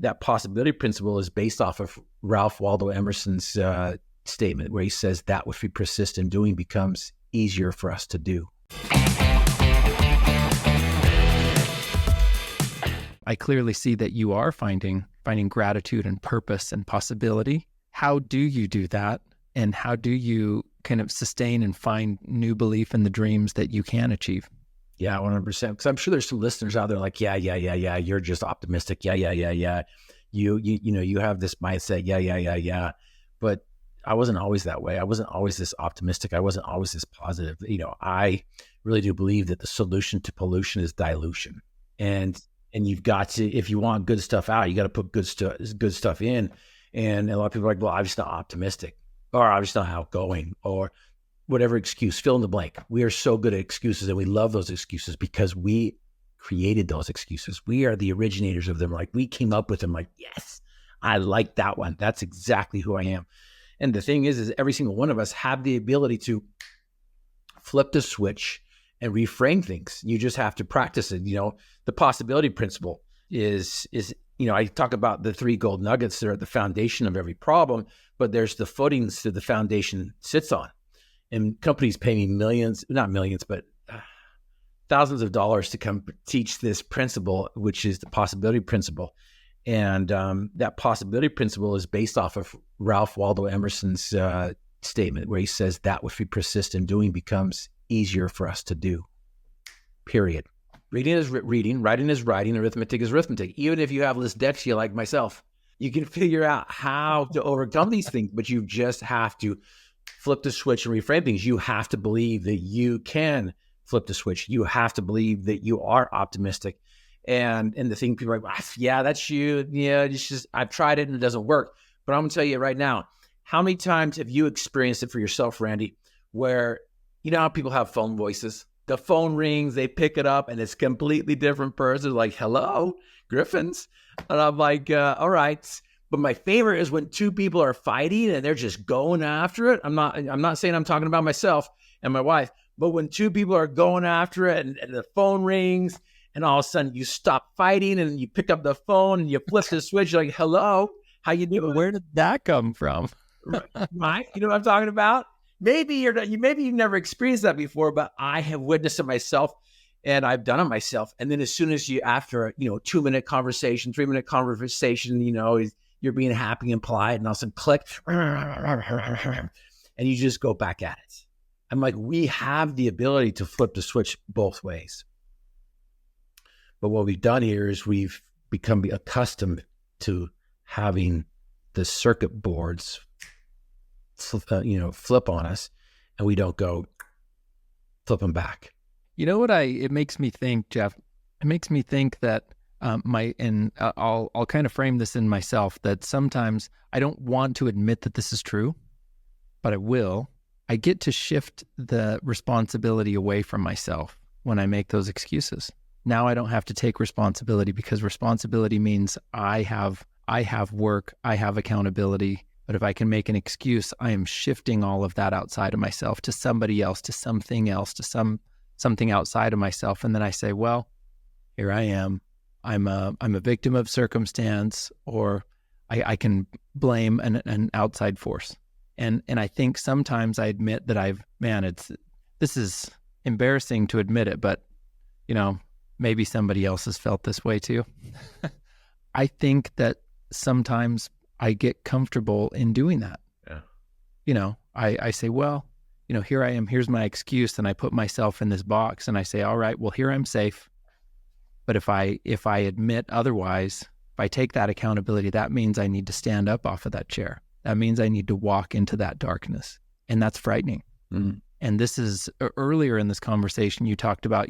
That possibility principle is based off of Ralph Waldo Emerson's statement where he says that which we persist in doing becomes easier for us to do. I clearly see that you are finding gratitude and purpose and possibility. How do you do that? And how do you kind of sustain and find new belief in the dreams that you can achieve? Yeah, 100%. Because I'm sure there's some listeners out there like, yeah. You're just optimistic. Yeah. You have this mindset. Yeah. But I wasn't always that way. I wasn't always this optimistic. I wasn't always this positive. I really do believe that the solution to pollution is dilution. And you've got to, if you want good stuff out, you got to put good stuff in. And a lot of people are like, well, I'm just not optimistic, or I'm just not outgoing, or whatever excuse, fill in the blank. We are so good at excuses, and we love those excuses because we created those excuses. We are the originators of them. Like, we came up with them. Like, yes, I like that one. That's exactly who I am. And the thing is every single one of us have the ability to flip the switch and reframe things. You just have to practice it. The possibility principle is I talk about the 3 gold nuggets that are at the foundation of every problem, but there's the footings that the foundation sits on. And companies pay me millions, not millions, but thousands of dollars to come teach this principle, which is the possibility principle. And that possibility principle is based off of Ralph Waldo Emerson's statement where he says that which we persist in doing becomes easier for us to do, period. Reading is reading, writing is writing, arithmetic is arithmetic. Even if you have dyslexia like myself, you can figure out how to overcome these things, but you just have to flip the switch and reframe things. You have to believe that you can flip the switch. You have to believe that you are optimistic. And the thing people are like, yeah, that's you. Yeah, it's just, I've tried it and it doesn't work. But I'm going to tell you right now, how many times have you experienced it for yourself, Randy, where, how people have phone voices? The phone rings, they pick it up, and it's a completely different person. Like, hello, Griffins. And I'm like, all right. But my favorite is when 2 people are fighting and they're just going after it. I'm not saying I'm talking about myself and my wife, but when 2 people are going after it and the phone rings and all of a sudden you stop fighting and you pick up the phone and you flip the switch, you're like, hello, how you doing? Where did that come from? Right? You know what I'm talking about? Maybe you've never experienced that before, but I have witnessed it myself, and I've done it myself. And then as soon as after a 2-minute conversation, 3-minute conversation, you're being happy and polite, and all of a sudden click, and you just go back at it. I'm like, we have the ability to flip the switch both ways. But what we've done here is we've become accustomed to having the circuit boards flip on us, and we don't go flip them back. It makes me think, Jeff, it makes me think that I'll kind of frame this in myself, that sometimes I don't want to admit that this is true, but I will. I get to shift the responsibility away from myself when I make those excuses. Now I don't have to take responsibility, because responsibility means I have work, I have accountability. But if I can make an excuse, I am shifting all of that outside of myself to somebody else, to something else, to something outside of myself. And then I say, well, here I am. I'm a victim of circumstance, or I can blame an outside force. And I think sometimes I admit that this is embarrassing to admit it, but maybe somebody else has felt this way too. I think that sometimes I get comfortable in doing that. Yeah. I say, well, here I am, here's my excuse. And I put myself in this box and I say, all right, well, here I'm safe. But if I admit otherwise, if I take that accountability, that means I need to stand up off of that chair. That means I need to walk into that darkness. And that's frightening. Mm-hmm. And this is earlier in this conversation, you talked about,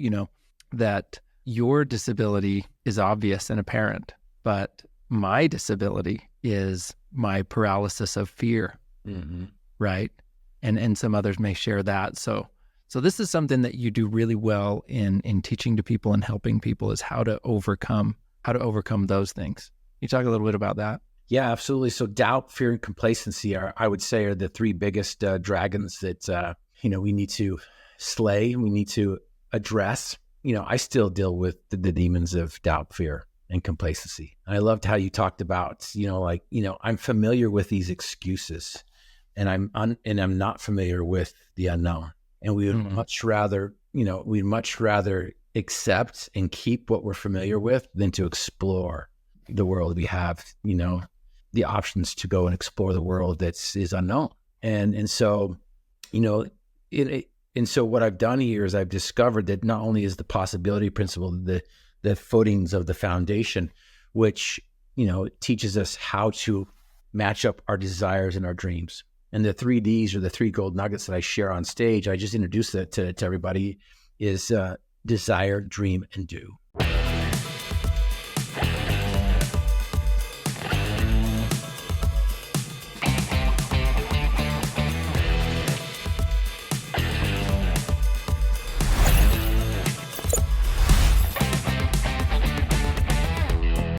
that your disability is obvious and apparent, but my disability is my paralysis of fear, mm-hmm. right? And some others may share that. So this is something that you do really well in teaching to people and helping people, is how to overcome those things. Can you talk a little bit about that? Yeah, absolutely. So doubt, fear, and complacency I would say are the 3 biggest dragons that we need to slay. We need to address. I still deal with the demons of doubt, fear, and complacency. And I loved how you talked about, I'm familiar with these excuses, and I'm not familiar with the unknown. And we would much rather, we'd much rather accept and keep what we're familiar with than to explore the world. We have, the options to go and explore the world is unknown. And so, and so what I've done here is I've discovered that not only is the possibility principle, the footings of the foundation, which, teaches us how to match up our desires and our dreams. And the 3Ds, or the 3 gold nuggets that I share on stage, I just introduced that to everybody, is desire, dream, and do.